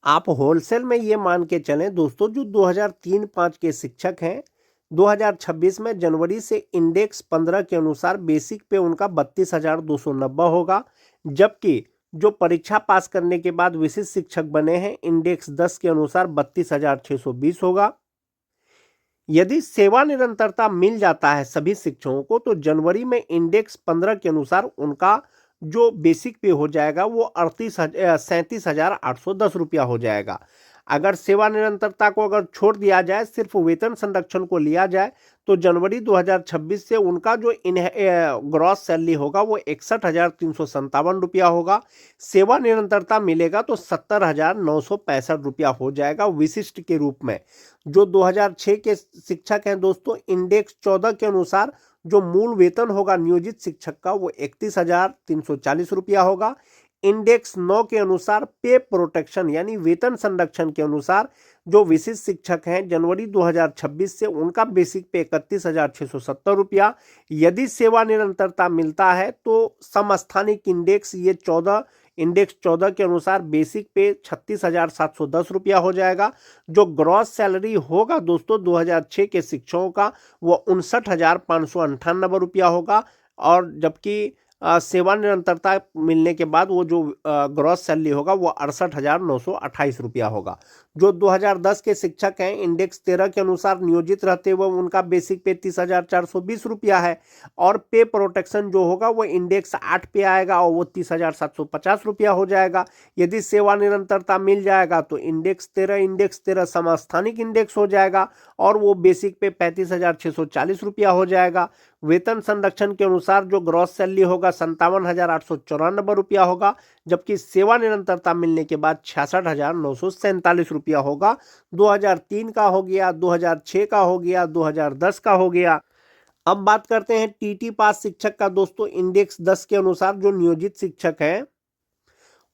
आप होलसेल में ये मान के चलें दोस्तों, जो 2003-5 के शिक्षक हैं, 2026 में जनवरी से इंडेक्स 15 के अनुसार बेसिक पे उनका 32,290 होगा, जबकि जो परीक्षा पास करने के बाद विशिष्ट शिक्षक बने हैं इंडेक्स 10 के अनुसार 32,620 होगा। यदि सेवा निरंतरता मिल जाता है सभी शिक्षकों को तो जनवरी में इंडेक्स 15 के अनुसार उनका जो बेसिक पे हो जाएगा वो 37,810 रुपया हो जाएगा। अगर सेवा निरंतरता को अगर छोड़ दिया जाए, सिर्फ वेतन संरक्षण को लिया जाए, तो जनवरी 2026 से उनका जो ग्रॉस सैलरी होगा वो 61,357 रुपया होगा। सेवा निरंतरता मिलेगा तो 70,965 रुपया हो जाएगा विशिष्ट के रूप में। जो 2006 के शिक्षक हैं दोस्तों, इंडेक्स 14 के अनुसार जो मूल वेतन होगा नियोजित शिक्षक का वो 31,340 रुपया होगा। इंडेक्स 9 के अनुसार पे प्रोटेक्शन यानी वेतन संरक्षण के अनुसार जो विशिष्ट शिक्षक हैं जनवरी 2026 से उनका बेसिक पे 31,670 रुपया। यदि सेवा निरंतरता मिलता है तो समस्थानिक इंडेक्स इंडेक्स 14 के अनुसार बेसिक पे 36,710 रुपया हो जाएगा। जो ग्रॉस सैलरी होगा दोस्तों 2006 के शिक्षकों का वो 59,598 रुपया होगा, और जबकि सेवा निरंतरता मिलने के बाद वो जो ग्रॉस सैलरी होगा वो 68,928 रुपया होगा। जो 2010 के शिक्षक हैं इंडेक्स 13 के अनुसार नियोजित रहते हुए उनका बेसिक पे 30,420 रुपया है, और पे प्रोटेक्शन जो होगा वो इंडेक्स 8 पे आएगा और वो 30,750 रुपया हो जाएगा। यदि सेवा निरंतरता मिल जाएगा तो इंडेक्स 13 समस्थानिक इंडेक्स हो जाएगा और वो बेसिक पे 35,640 रुपया हो जाएगा। वेतन संरक्षण के अनुसार जो ग्रॉस सैलरी होगा 57,894 रुपया होगा, जबकि सेवा निरंतरता मिलने के बाद 66,947 रुपया होगा। 2003 का हो गया, 2006 का हो गया, 2010 का हो गया। अब बात करते हैं टीटी पास शिक्षक का दोस्तों। इंडेक्स 10 के अनुसार जो नियोजित शिक्षक हैं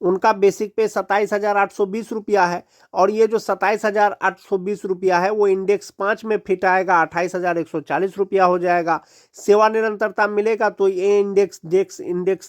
उनका बेसिक पे 27,820 रुपया है, और ये जो 27,820 रुपया है वो इंडेक्स 5 में फिट आएगा, 28,140 रुपया हो जाएगा। सेवा निरंतरता मिलेगा तो ये इंडेक्स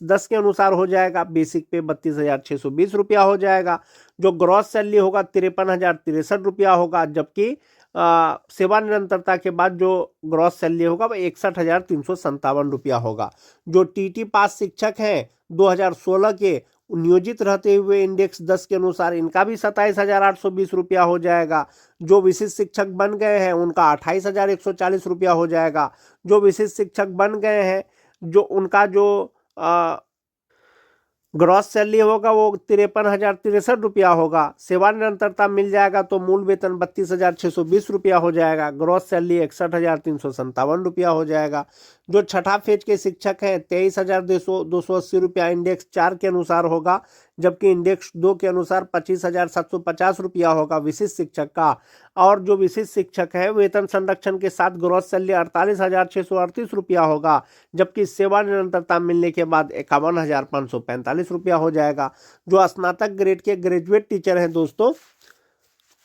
10 के अनुसार हो जाएगा, बेसिक पे 32,620 रुपया हो जाएगा। जो ग्रॉस सैलरी होगा 53,063 रुपया होगा, जबकि सेवा निरंतरता के बाद जो ग्रॉस सैलरी होगा वो 61,357 रुपया होगा। जो टीटी पास शिक्षक हैं 2016 के नियोजित रहते हुए इंडेक्स 10 के अनुसार इनका भी 27,820 रुपया हो जाएगा। जो विशिष्ट शिक्षक बन गए हैं उनका 28,140 रुपया हो जाएगा। जो विशिष्ट शिक्षक बन गए हैं जो उनका जो ग्रॉस सैलरी होगा वो 53,063 रुपया होगा। सेवा निरंतरता मिल जाएगा तो मूल वेतन 32,620 रुपया हो जाएगा। ग्रॉस सैलरी 61,357 रुपया हो जाएगा। जो छठा फेज के शिक्षक हैं 23,280 रुपया इंडेक्स 4 के अनुसार होगा, जबकि इंडेक्स 2 के अनुसार 25,750 रुपया होगा विशिष्ट शिक्षक का। और जो विशिष्ट शिक्षक है वेतन संरक्षण के साथ ग्रॉस सैलरी 48,638 रुपया होगा, जबकि सेवा निरंतरता मिलने के बाद 51,545 रुपया हो जाएगा। जो स्नातक ग्रेड के ग्रेजुएट टीचर हैं दोस्तों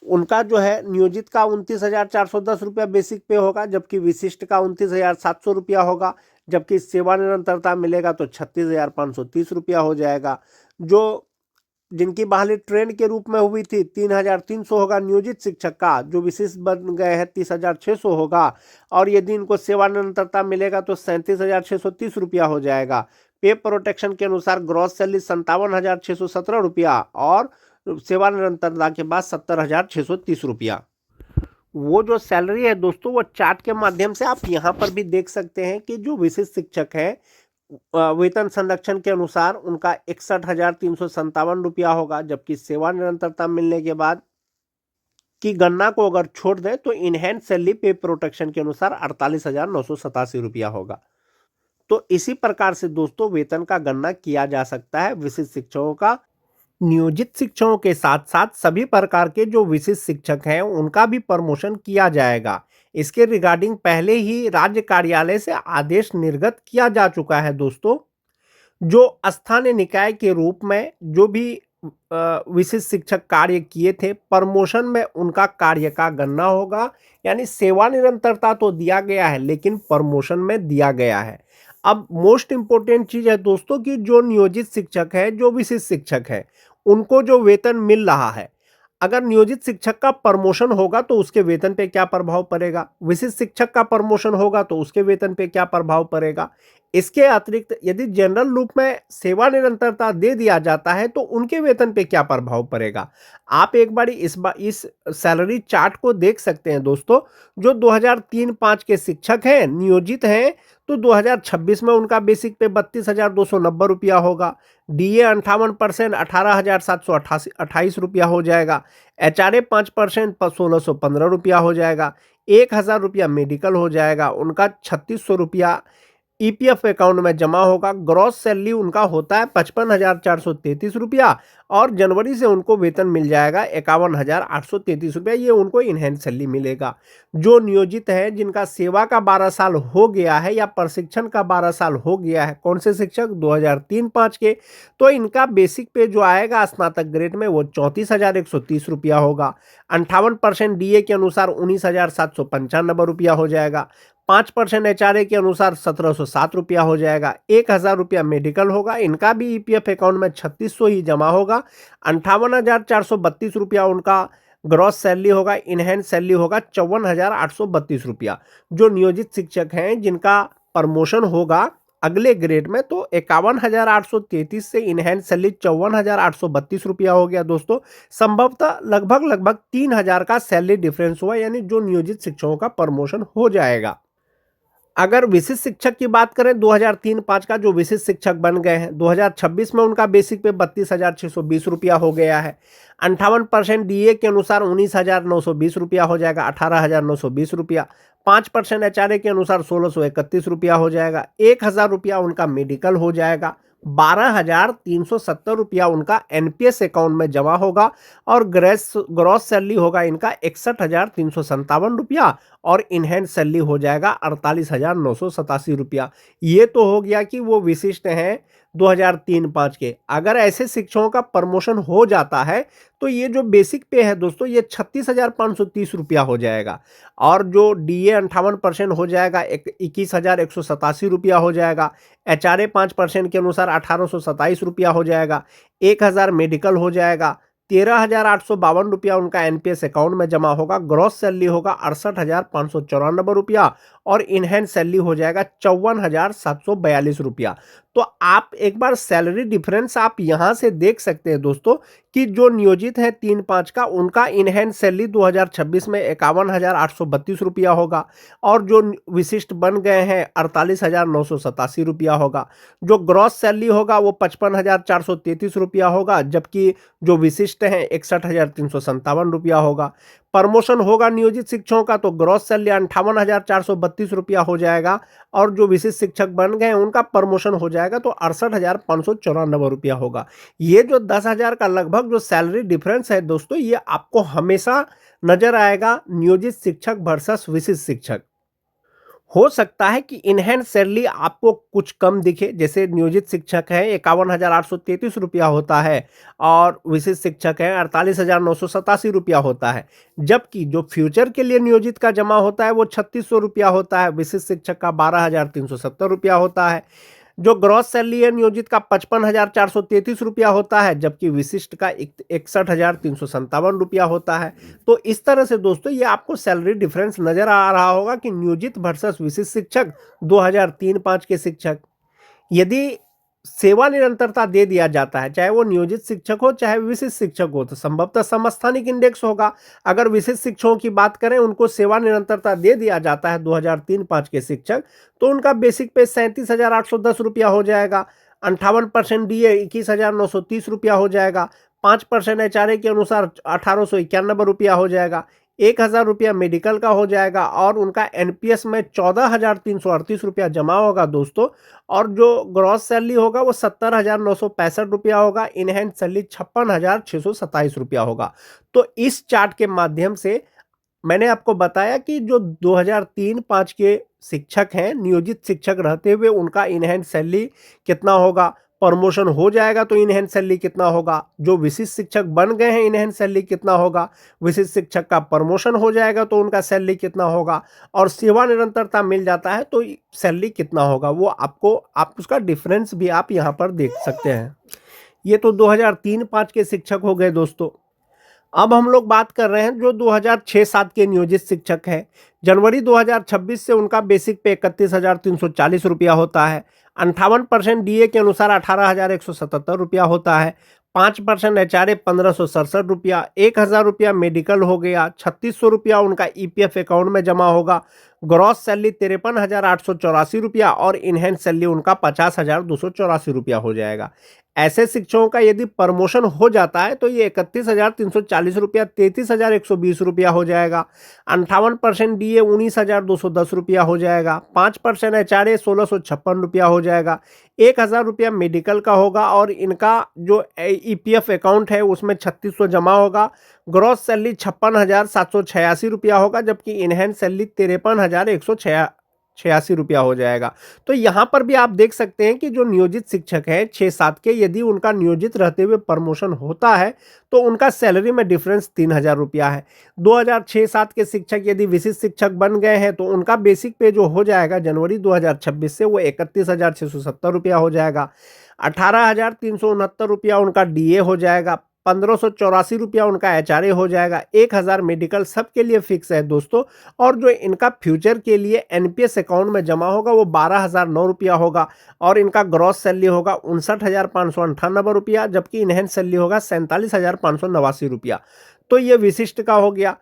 उनका जो है नियोजित का 29,410 रुपया बेसिक पे होगा, जबकि विशिष्ट का 29,700 रुपया होगा, जबकि सेवा निरंतरता मिलेगा तो 36,530 रुपया हो जाएगा। जो जिनकी बहाली ट्रेन के रूप में हुई थी 3,300 होगा नियोजित शिक्षक का, जो विशिष्ट बन गए हैं 30,600 होगा, और यदि इनको सेवा निरंतरता मिलेगा तो 37,630 रुपया हो जाएगा। पे प्रोटेक्शन के अनुसार ग्रॉस सैलरी 57,617 रुपया और सेवा निरंतरता के बाद 70,630 रुपया। वो जो सैलरी है दोस्तों वो चार्ट के माध्यम से आप यहाँ पर भी देख सकते हैं कि जो विशिष्ट शिक्षक है वेतन संरक्षण के अनुसार उनका 61,357 रुपया होगा, जबकि सेवा निरंतरता मिलने के बाद की गणना को अगर छोड़ दें तो इनहैंड सैलरी पे प्रोटेक्शन के अनुसार 48,987 रुपया होगा। तो इसी प्रकार से दोस्तों वेतन का गणना किया जा सकता है विशिष्ट शिक्षकों का। नियोजित शिक्षकों के साथ साथ सभी प्रकार के जो विशिष्ट शिक्षक हैं उनका भी प्रमोशन किया जाएगा। इसके रिगार्डिंग पहले ही राज्य कार्यालय से आदेश निर्गत किया जा चुका है दोस्तों। जो स्थानीय निकाय के रूप में जो भी विशिष्ट शिक्षक कार्य किए थे प्रमोशन में उनका कार्य का गणना होगा, यानी सेवा निरंतरता तो दिया गया है लेकिन प्रमोशन में दिया गया है। अब मोस्ट इंपोर्टेंट चीज है दोस्तों कि जो नियोजित शिक्षक है जो विशिष्ट शिक्षक है उनको जो वेतन मिल रहा है अगर नियोजित शिक्षक का प्रमोशन होगा तो उसके वेतन पे क्या प्रभाव पड़ेगा, विशिष्ट शिक्षक का प्रमोशन होगा तो उसके वेतन पे क्या प्रभाव पड़ेगा। इसके अतिरिक्त यदि जनरल रूप में सेवा निरंतरता दे दिया जाता है तो उनके वेतन पे क्या प्रभाव पड़ेगा। आप एक बार इस सैलरी चार्ट को देख सकते हैं दोस्तों। जो 2003-05 के शिक्षक हैं, नियोजित हैं, तो 2026 में उनका बेसिक पे 32,290 रुपया होगा। डीए 58% 18,728 रुपया हो जाएगा। एचआरए 5% 1,615 रुपया हो जाएगा। 1,000 रुपया मेडिकल हो जाएगा। उनका 3,600 रुपया ईपीएफ अकाउंट में जमा होगा। ग्रॉस सैलरी उनका होता है 55,433 रुपया और जनवरी से उनको वेतन मिल जाएगा 51,833 रुपया। ये उनको इनहेंस सैलरी मिलेगा। जो नियोजित है, जिनका सेवा का 12 साल हो गया है या प्रशिक्षण का 12 साल हो गया है, कौन से शिक्षक 2003-05 के, तो इनका बेसिक पे जो आएगा स्नातक ग्रेड में वो 34,130 रुपया होगा। 58% डीए के अनुसार 19,795 रुपया हो जाएगा। 5% एचआरए के अनुसार 1,707 रुपया हो जाएगा। 1,000 रुपया मेडिकल होगा। इनका भी ईपीएफ अकाउंट में 3,600 ही जमा होगा। 58,432 रुपया उनका ग्रॉस सैलरी होगा। इनहेंस सैलरी होगा 54,832 रुपया। जो नियोजित शिक्षक हैं, जिनका प्रमोशन होगा अगले ग्रेड में, तो 51,833 से इनहेंस सैलरी 54,832 रुपया हो गया दोस्तों। संभवतः लगभग 3,000 का सैलरी डिफरेंस हुआ, यानी जो नियोजित शिक्षकों का प्रमोशन हो जाएगा। अगर विशिष्ट शिक्षक की बात करें, 2003-05 का जो विशिष्ट शिक्षक बन गए हैं, 2026 में उनका बेसिक पे 32,620 रुपया हो गया है। 58% डीए के अनुसार 19,920 रुपया हो जाएगा, 18,920 रुपया। 5% एचआरए के अनुसार 1,631 रुपया हो जाएगा। 1,000 रुपया उनका मेडिकल हो जाएगा। 12,370 रुपया उनका एनपीएस अकाउंट में जमा होगा और ग्रॉस सैलरी होगा इनका 61,357 रुपया और इनहेंस सैलरी हो जाएगा 48,987 रुपया। ये तो हो गया कि वो विशिष्ट हैं 2003-05 के। अगर ऐसे शिक्षकों का प्रमोशन हो जाता है तो ये जो बेसिक पे है दोस्तों, ये 36,530 रुपया हो जाएगा और जो डीए 58% हो जाएगा 21,187 रुपया हो जाएगा। एचआरए 5% के अनुसार 1,827 रुपया हो जाएगा। 1,000 मेडिकल हो जाएगा। 13,852 रुपया उनका एनपीएस अकाउंट में जमा होगा। ग्रॉस सैलरी होगा 68,594 रुपया और इनहेंस सैलरी हो जाएगा 54,742 रुपया। तो आप एक बार सैलरी डिफरेंस आप यहां से देख सकते हैं दोस्तों कि जो नियोजित है 3-5 का, उनका इनहेंस सैलरी 2026 में 51,832 रुपया होगा और जो विशिष्ट बन गए हैं 48,987 रुपया होगा। जो ग्रॉस सैलरी होगा वो 55,433 रुपया होगा, जबकि जो विशिष्ट हैं 61,357 रुपया होगा। प्रमोशन होगा नियोजित शिक्षकों का तो ग्रॉस सैलरी 58,432 रुपया हो जाएगा और जो विशिष्ट शिक्षक बन गए उनका प्रमोशन हो जाएगा तो 68,594 रुपया होगा। ये जो 10,000 का लगभग जो सैलरी डिफरेंस है दोस्तों, ये आपको हमेशा नजर आएगा नियोजित शिक्षक वर्सेस विशिष्ट शिक्षक। हो सकता है कि इनहेंस सैलरी आपको कुछ कम दिखे, जैसे नियोजित शिक्षक है 51,833 रुपया होता है और विशिष्ट शिक्षक है 48,987 रुपया होता है, जबकि जो फ्यूचर के लिए नियोजित का जमा होता है वो 3,600 रुपया होता है। विशिष्ट शिक्षक का 12,370 रुपया होता है। जो ग्रॉस सैलरी है नियोजित का 55,433 रुपया होता है, जबकि विशिष्ट का 61,357 रुपया होता है। तो इस तरह से दोस्तों ये आपको सैलरी डिफरेंस नजर आ रहा होगा कि नियोजित वर्सेस विशिष्ट शिक्षक 2003-05 के शिक्षक। यदि सेवा निरंतरता दे दिया जाता है, चाहे वो नियोजित शिक्षक हो चाहे विशिष्ट शिक्षक हो, तो संभवतः समस्थानिक इंडेक्स होगा। अगर विशिष्ट शिक्षकों की बात करें, उनको सेवा निरंतरता दे दिया जाता है 2003-05 के शिक्षक, तो उनका बेसिक पे 37,810 रुपया हो जाएगा। 58% डीए 21,930 रुपया हो जाएगा। 5% एचआरए के अनुसार 1,891 रुपया हो जाएगा। 1,000 रुपया मेडिकल का हो जाएगा और उनका एनपीएस में 14,338 रुपया जमा होगा दोस्तों। और जो ग्रॉस सैलरी होगा वो 70,965 रुपया होगा। इनहेंस सैलरी 56,627 रुपया होगा। तो इस चार्ट के माध्यम से मैंने आपको बताया कि जो 2003-05 के शिक्षक हैं, नियोजित शिक्षक रहते हुए उनका इनहेंस सैलरी कितना होगा, प्रमोशन हो जाएगा तो इनहेंस सैलरी कितना होगा, जो विशिष्ट शिक्षक बन गए हैं इनहेंस सैलरी कितना होगा, विशिष्ट शिक्षक का प्रमोशन हो जाएगा तो उनका सैलरी कितना होगा, और सेवा निरंतरता मिल जाता है तो सैलरी कितना होगा, वो आप उसका डिफरेंस भी आप यहाँ पर देख सकते हैं। ये तो 2003-05 के शिक्षक हो गए दोस्तों। अब हम लोग बात कर रहे हैं जो 2006-7 के नियोजित शिक्षक हैं। जनवरी 2026 से उनका बेसिक पे 31,340 रुपया होता है। 58% डीए के अनुसार 18,177 रुपया होता है। 5% एचआरए 1567 रुपया, 1,000 रुपया मेडिकल हो गया, 3600 रुपया उनका ईपीएफ अकाउंट में जमा होगा। ग्रॉस सैलरी 53,884 रुपया और इनहेंस सैलरी उनका 50,284 रुपया हो जाएगा। ऐसे शिक्षकों का यदि प्रमोशन हो जाता है तो ये 31,340 रुपया 33,120 रुपया हो जाएगा। 58% डीए 19,210 रुपया हो जाएगा। 5% एचआरए 1,656 रुपया हो जाएगा। 1,000 रुपया मेडिकल का होगा और इनका जो ईपीएफ अकाउंट है उसमें 3600 जमा होगा। ग्रॉस सैलरी 56,786 रुपया होगा, जबकि इनहेंस सैलरी 53,186 रुपया हो जाएगा। तो यहाँ पर भी आप देख सकते हैं कि जो नियोजित शिक्षक हैं 6-7 के, यदि उनका नियोजित रहते हुए प्रमोशन होता है तो उनका सैलरी में डिफरेंस 3,000 रुपया है। 2006-7 के शिक्षक यदि विशिष्ट शिक्षक बन गए हैं तो उनका बेसिक पे जो हो जाएगा जनवरी 2026 से वो 31,670 रुपया हो जाएगा। 18,369 रुपया उनका डीए हो जाएगा। 1,584 रुपया उनका एचआरए हो जाएगा। 1,000 मेडिकल सबके लिए फिक्स है दोस्तों। और जो इनका फ्यूचर के लिए एनपीएस अकाउंट में जमा होगा वो 12,009 रुपया होगा और इनका ग्रॉस सैलरी होगा 59,598 रुपया, जबकि इनहेंस सैलरी होगा 47,589 रुपया। तो ये विशिष्ट का हो गया।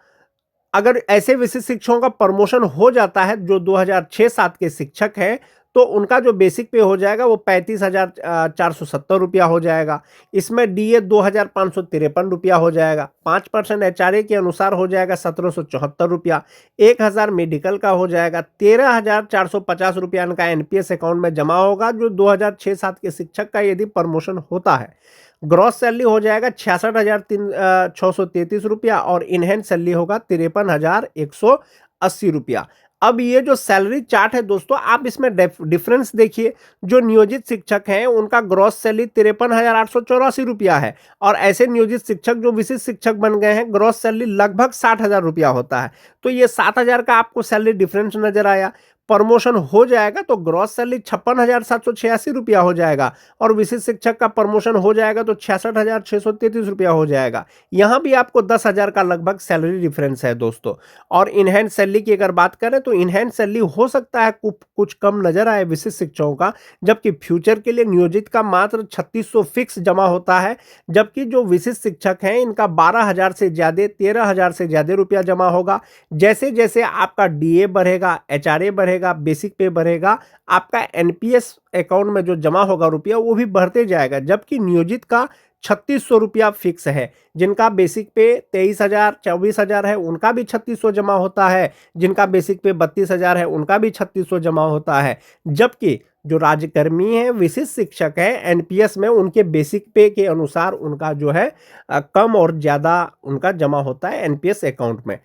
अगर ऐसे विशिष्ट शिक्षकों का प्रमोशन हो जाता है जो 2006-7 के शिक्षक हैं तो उनका जो बेसिक पे हो जाएगा वो 35,470 रुपया हो जाएगा। इसमें डीए 2,553 रुपया हो जाएगा। 5% एचआरए के अनुसार हो जाएगा 1,774 रुपया। 1,000 मेडिकल का हो जाएगा। 13,450 रुपया इनका एनपीएस अकाउंट में जमा होगा जो 2006-7 के शिक्षक का यदि प्रमोशन होता है। ग्रॉस सैलरी हो जाएगा 66,633 रुपया और इनहेंस सैलरी होगा 53,180 रुपया। अब ये जो सैलरी चार्ट है दोस्तों, आप इसमें डिफरेंस देखिए। जो नियोजित शिक्षक हैं उनका ग्रॉस सैलरी 53,884 रुपया है और ऐसे नियोजित शिक्षक जो विशिष्ट शिक्षक बन गए हैं ग्रॉस सैलरी लगभग 60,000 रुपया होता है। तो ये 7,000 का आपको सैलरी डिफरेंस नजर आया। प्रमोशन हो जाएगा तो ग्रॉस सैलरी 56,786 रुपया हो जाएगा और विशिष्ट शिक्षक का प्रमोशन हो जाएगा तो 66,633 रुपया हो जाएगा। यहाँ भी आपको 10,000 का लगभग सैलरी डिफरेंस है दोस्तों। और इनहैंड सैलरी की अगर बात करें तो इनहैंड सैलरी हो सकता है कुछ कम नजर आए विशिष्ट शिक्षकों का, जबकि फ्यूचर के लिए नियोजित का मात्र 3600 फिक्स जमा होता है, जबकि जो विशिष्ट शिक्षक हैं इनका 12,000 से ज्यादा 13,000 से ज्यादा रुपया जमा होगा। जैसे जैसे आपका डीए बढ़ेगा, एचआरए बढ़ेगा, बेसिक पे बढ़ेगा, आपका एनपीएस अकाउंट में जो जमा होगा रुपया वो भी बढ़ते जाएगा। जबकि नियोजित का 3600 रुपया फिक्स है। जिनका बेसिक पे 23,000 24,000 है उनका भी 3600 जमा होता है। जिनका बेसिक पे 32,000 है उनका भी 3600 जमा होता है। जबकि जो राज्यकर्मी है विशिष्ट शिक्षक है एनपीएस में, उनके बेसिक पे के अनुसार उनका जो है कम और ज्यादा उनका जमा होता है एनपीएस अकाउंट में।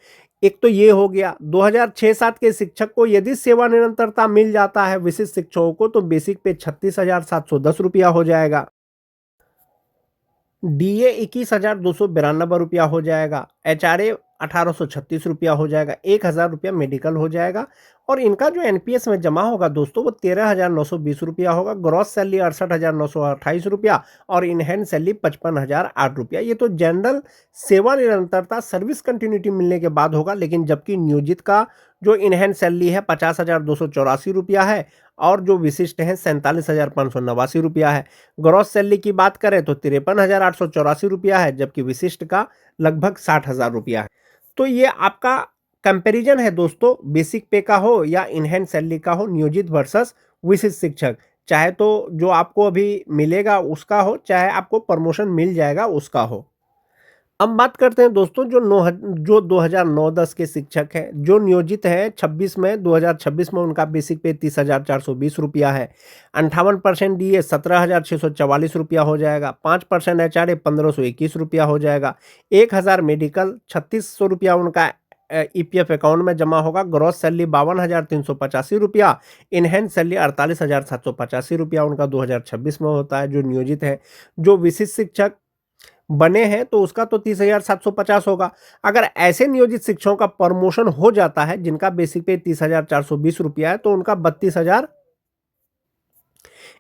एक तो ये हो गया। 2006-7 के शिक्षक को यदि सेवा निरंतरता मिल जाता है विशिष्ट शिक्षकों को तो बेसिक पे 36,710 रुपया हो जाएगा। डीए 21,292 रुपया हो जाएगा। एचआरए 1,836 रुपया हो जाएगा। 1,000 रुपया मेडिकल हो जाएगा और इनका जो एनपीएस में जमा होगा दोस्तों वो 13,920 रुपया होगा। ग्रॉस सैलरी 68,928 रुपया और इनहैंड सैलरी 55,008 रुपया। ये तो जनरल सेवा निरंतरता सर्विस कंटिन्यूटी मिलने के बाद होगा। लेकिन जबकि नियोजित का जो इनहैंड सैलरी है 50,284 रुपया है और जो विशिष्ट है 47,589 रुपया है। ग्रॉस सैलरी की बात करें तो 53,884 रुपया है, जबकि विशिष्ट का लगभग 60,000 रुपया है। तो ये आपका कंपैरिजन है दोस्तों, बेसिक पे का हो या इनहैंड सैलरी का हो, नियोजित वर्सेस विशिष्ट शिक्षक। चाहे तो जो आपको अभी मिलेगा उसका हो, चाहे आपको प्रमोशन मिल जाएगा उसका हो। अब बात करते हैं दोस्तों जो 2009-10 के शिक्षक हैं जो नियोजित हैं 26 में 2026 में उनका बेसिक पे 30,420 रुपया है। 58% डीए 17,644 रुपया हो जाएगा। 5% एचआरए 1,521 रुपया हो जाएगा। 1,000 मेडिकल 3,600 रुपया उनका ईपीएफ अकाउंट में जमा होगा। ग्रॉस सैलरी 52,385 रुपया। इनहैंड सैलरी 48,785 रुपया उनका 2026 में होता है जो नियोजित है। जो विशिष्ट शिक्षक बने हैं तो उसका तो 30,750 होगा। अगर ऐसे नियोजित शिक्षकों का प्रमोशन हो जाता है जिनका बेसिक पे 30,420 रुपया है तो उनका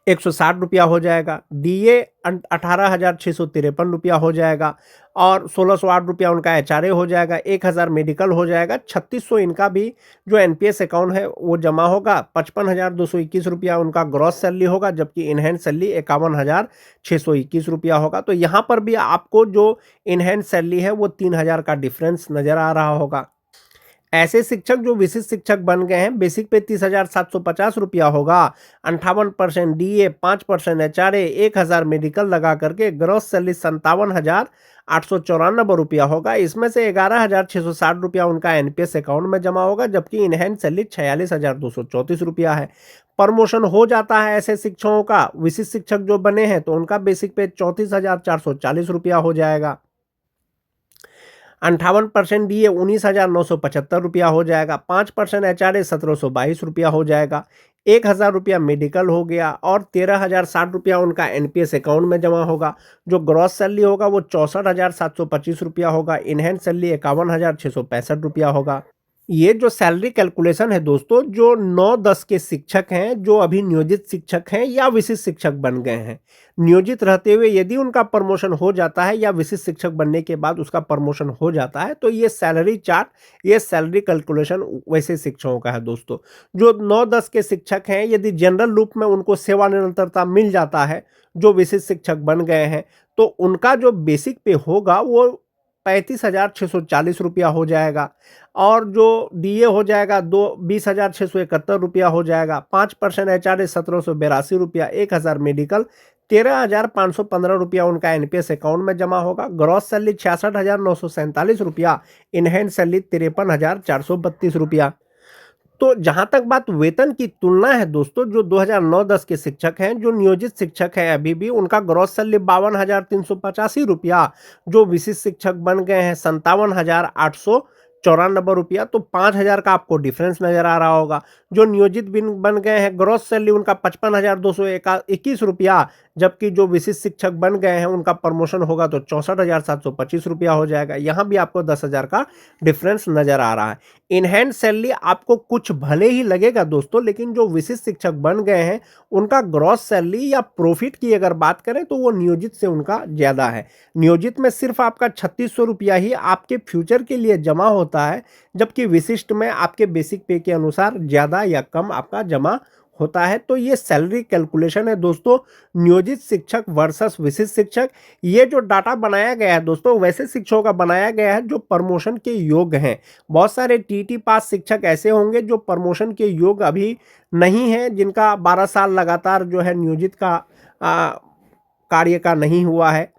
160 रुपया हो जाएगा। डीए 18,653 रुपया हो जाएगा और 1,608 रुपया उनका एचआरए हो जाएगा। 1,000 मेडिकल हो जाएगा। 3,600 इनका भी जो एनपीएस अकाउंट है वो जमा होगा। 55,221 रुपया उनका ग्रॉस सैलरी होगा, जबकि इनहैंड सैलरी 51,621 रुपया होगा। तो यहाँ पर भी आपको जो इनहैंड सैलरी है वो 3,000 का डिफरेंस नजर आ रहा होगा। ऐसे शिक्षक जो विशिष्ट शिक्षक बन गए हैं, बेसिक पे 30,750 रुपया होगा। 58% डीए, 5% एचआरए, 1,000 मेडिकल लगा करके ग्रॉस सैलरी 57,894 रुपया होगा। इसमें से 11,660 रुपया उनका एनपीएस अकाउंट में जमा होगा, जबकि इनहैंड सैलरी 46,234 रुपया है। प्रमोशन हो जाता है ऐसे शिक्षकों का, विशिष्ट शिक्षक जो बने हैं तो उनका बेसिक पे 34,440 रुपया हो जाएगा। 58% डीए 19,975 रुपया हो जाएगा। 5% एचआरए 1,722 रुपया हो जाएगा। 1,000 रुपया मेडिकल हो गया और 13,060 रुपया उनका एनपीएस अकाउंट में जमा होगा। जो ग्रॉस सैलरी होगा वो 64,725 रुपया होगा। इनहैंड सैलरी 51,665 रुपया होगा। ये जो सैलरी कैलकुलेशन है दोस्तों, जो 9-10 के शिक्षक हैं, जो अभी नियोजित शिक्षक हैं या विशिष्ट शिक्षक बन गए हैं, नियोजित रहते हुए यदि उनका प्रमोशन हो जाता है या विशिष्ट शिक्षक बनने के बाद उसका प्रमोशन हो जाता है, तो ये सैलरी चार्ट, ये सैलरी कैलकुलेशन वैसे शिक्षकों का है दोस्तों। जो 9-10 के शिक्षक हैं, यदि जनरल रूप में उनको सेवानिरंतरता मिल जाता है, जो विशिष्ट शिक्षक बन गए हैं, तो उनका जो बेसिक पे होगा वो 35,640 रुपया हो जाएगा और जो डीए हो जाएगा 20,671 रुपया हो जाएगा। 5% एचआरए 1,782 रुपया। 1,000 मेडिकल, 13,515 रुपया उनका एनपीएस अकाउंट में जमा होगा। ग्रॉस सैलरी 66,947 रुपया। इनहैंड सैलरी 53,432 रुपया। तो जहां तक बात वेतन की तुलना है दोस्तों, जो 2009-10 के शिक्षक हैं, जो नियोजित शिक्षक हैं अभी भी, उनका ग्रॉस सैलरी 52,385 रुपया। जो विशिष्ट शिक्षक बन गए हैं 57,894 रुपया। तो 5,000 का आपको डिफरेंस नजर आ रहा होगा। जो नियोजित बन गए हैं, ग्रॉस सैलरी उनका 55,221 रुपया, जबकि जो विशिष्ट शिक्षक बन गए हैं उनका प्रमोशन होगा तो 64,725 रुपया हो जाएगा। यहाँ भी आपको 10,000 का डिफरेंस नजर आ रहा है। इनहैंड सैलरी आपको कुछ भले ही लगेगा दोस्तों, लेकिन जो विशिष्ट शिक्षक बन गए हैं उनका ग्रॉस सैलरी या प्रॉफिट की अगर बात करें तो वो नियोजित से उनका ज्यादा है। नियोजित में सिर्फ आपका 3,600 रुपया ही आपके फ्यूचर के लिए जमा होता है, जबकि विशिष्ट में आपके बेसिक पे के अनुसार ज्यादा या कम आपका जमा होता है। तो ये सैलरी कैलकुलेशन है दोस्तों, नियोजित शिक्षक वर्सेस विशिष्ट शिक्षक। ये जो डाटा बनाया गया है दोस्तों, वैसे शिक्षकों का बनाया गया है जो प्रमोशन के योग्य हैं। बहुत सारे टीटी पास शिक्षक ऐसे होंगे जो प्रमोशन के योग्य अभी नहीं है, जिनका 12 साल लगातार जो है नियोजित का कार्य का नहीं हुआ है।